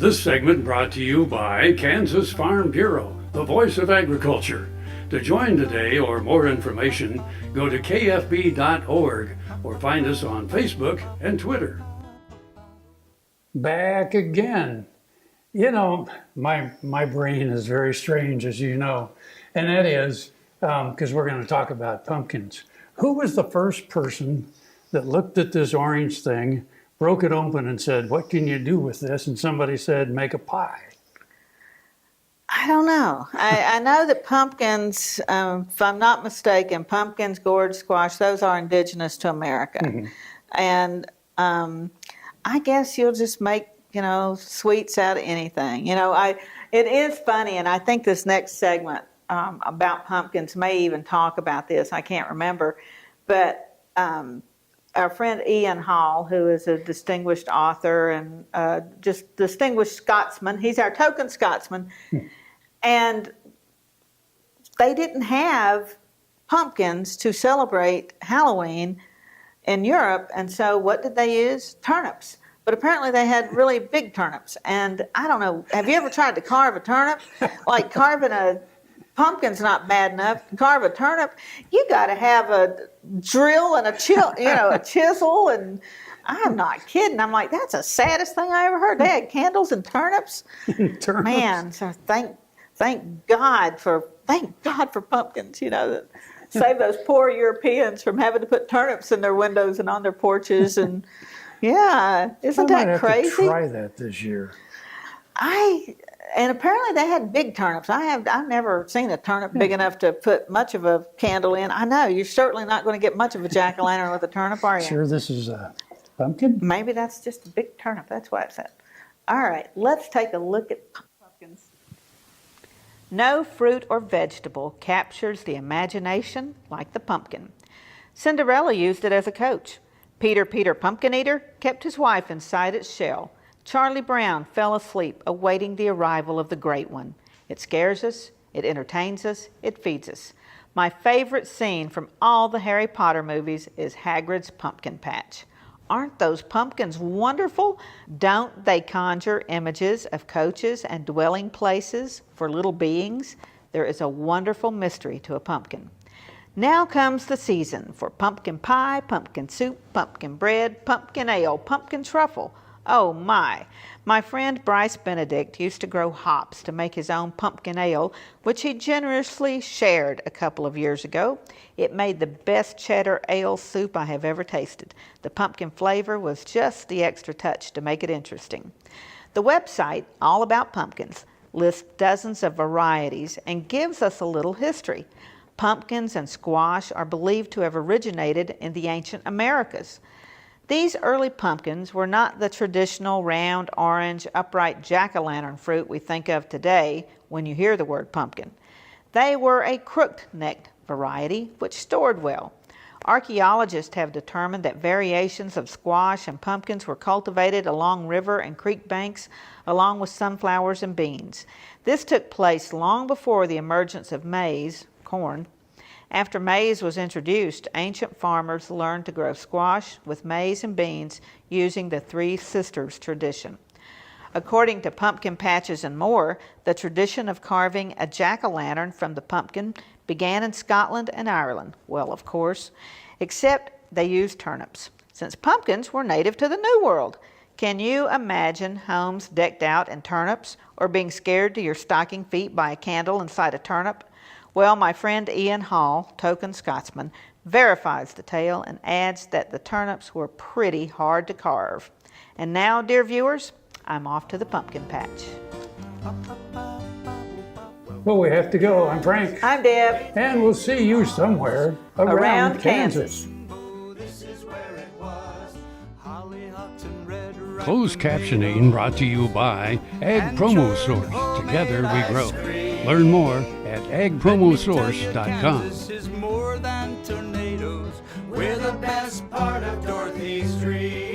This segment brought to you by Kansas Farm Bureau, the voice of agriculture. To join today or more information, go to kfb.org or find us on Facebook and Twitter. Back again. You know, my brain is very strange, as you know, and that is because we're going to talk about pumpkins. Who was the first person that looked at this orange thing, broke it open and said, "What can you do with this?" And somebody said, "Make a pie." I don't know. I know that pumpkins, if I'm not mistaken, pumpkins, gourd, squash, those are indigenous to America. Mm-hmm. And I guess you'll just make, sweets out of anything. It is funny, and I think this next segment about pumpkins may even talk about this. I can't remember. But our friend Ian Hall, who is a distinguished author and just distinguished Scotsman, he's our token Scotsman, and they didn't have pumpkins to celebrate Halloween in Europe, and so what did they use? Turnips. But apparently they had really big turnips, and I don't know, have you ever tried to carve a turnip? Like carving a pumpkin's not bad enough. To carve a turnip, you got to have a drill and a chisel, and I'm not kidding. I'm like, that's the saddest thing I ever heard. They had candles and turnips. Turnips. Man, so thank God for pumpkins. That save those poor Europeans from having to put turnips in their windows and on their porches. And yeah, isn't that crazy? I might have to try that this year. And apparently they had big turnips. I've never seen a turnip big enough to put much of a candle in. I know, you're certainly not going to get much of a jack-o'-lantern with a turnip, are you? Sure this is a pumpkin? Maybe that's just a big turnip. That's why it said. All right, let's take a look at pumpkins. No fruit or vegetable captures the imagination like the pumpkin. Cinderella used it as a coach. Peter Pumpkin Eater kept his wife inside its shell. Charlie Brown fell asleep awaiting the arrival of the Great One. It scares us, it entertains us, it feeds us. My favorite scene from all the Harry Potter movies is Hagrid's pumpkin patch. Aren't those pumpkins wonderful? Don't they conjure images of coaches and dwelling places for little beings? There is a wonderful mystery to a pumpkin. Now comes the season for pumpkin pie, pumpkin soup, pumpkin bread, pumpkin ale, pumpkin truffle. Oh my! My friend Bryce Benedict used to grow hops to make his own pumpkin ale, which he generously shared a couple of years ago. It made the best cheddar ale soup I have ever tasted. The pumpkin flavor was just the extra touch to make it interesting. The website, All About Pumpkins, lists dozens of varieties and gives us a little history. Pumpkins and squash are believed to have originated in the ancient Americas. These early pumpkins were not the traditional round, orange, upright jack-o'-lantern fruit we think of today when you hear the word pumpkin. They were a crooked-necked variety which stored well. Archaeologists have determined that variations of squash and pumpkins were cultivated along river and creek banks along with sunflowers and beans. This took place long before the emergence of maize, corn. After maize was introduced, ancient farmers learned to grow squash with maize and beans using the Three Sisters tradition. According to Pumpkin Patches and More, the tradition of carving a jack-o'-lantern from the pumpkin began in Scotland and Ireland. Well, of course, except they used turnips, since pumpkins were native to the New World. Can you imagine homes decked out in turnips or being scared to your stocking feet by a candle inside a turnip? Well, my friend Ian Hall, token Scotsman, verifies the tale and adds that the turnips were pretty hard to carve. And now, dear viewers, I'm off to the pumpkin patch. Well, we have to go. I'm Frank. I'm Deb. And we'll see you somewhere around Kansas. Closed captioning brought to you by Ag Promo Source. Together we grow. Learn more at agpromosource.com. Is more than tornadoes. We're the best part of Dorothy Street.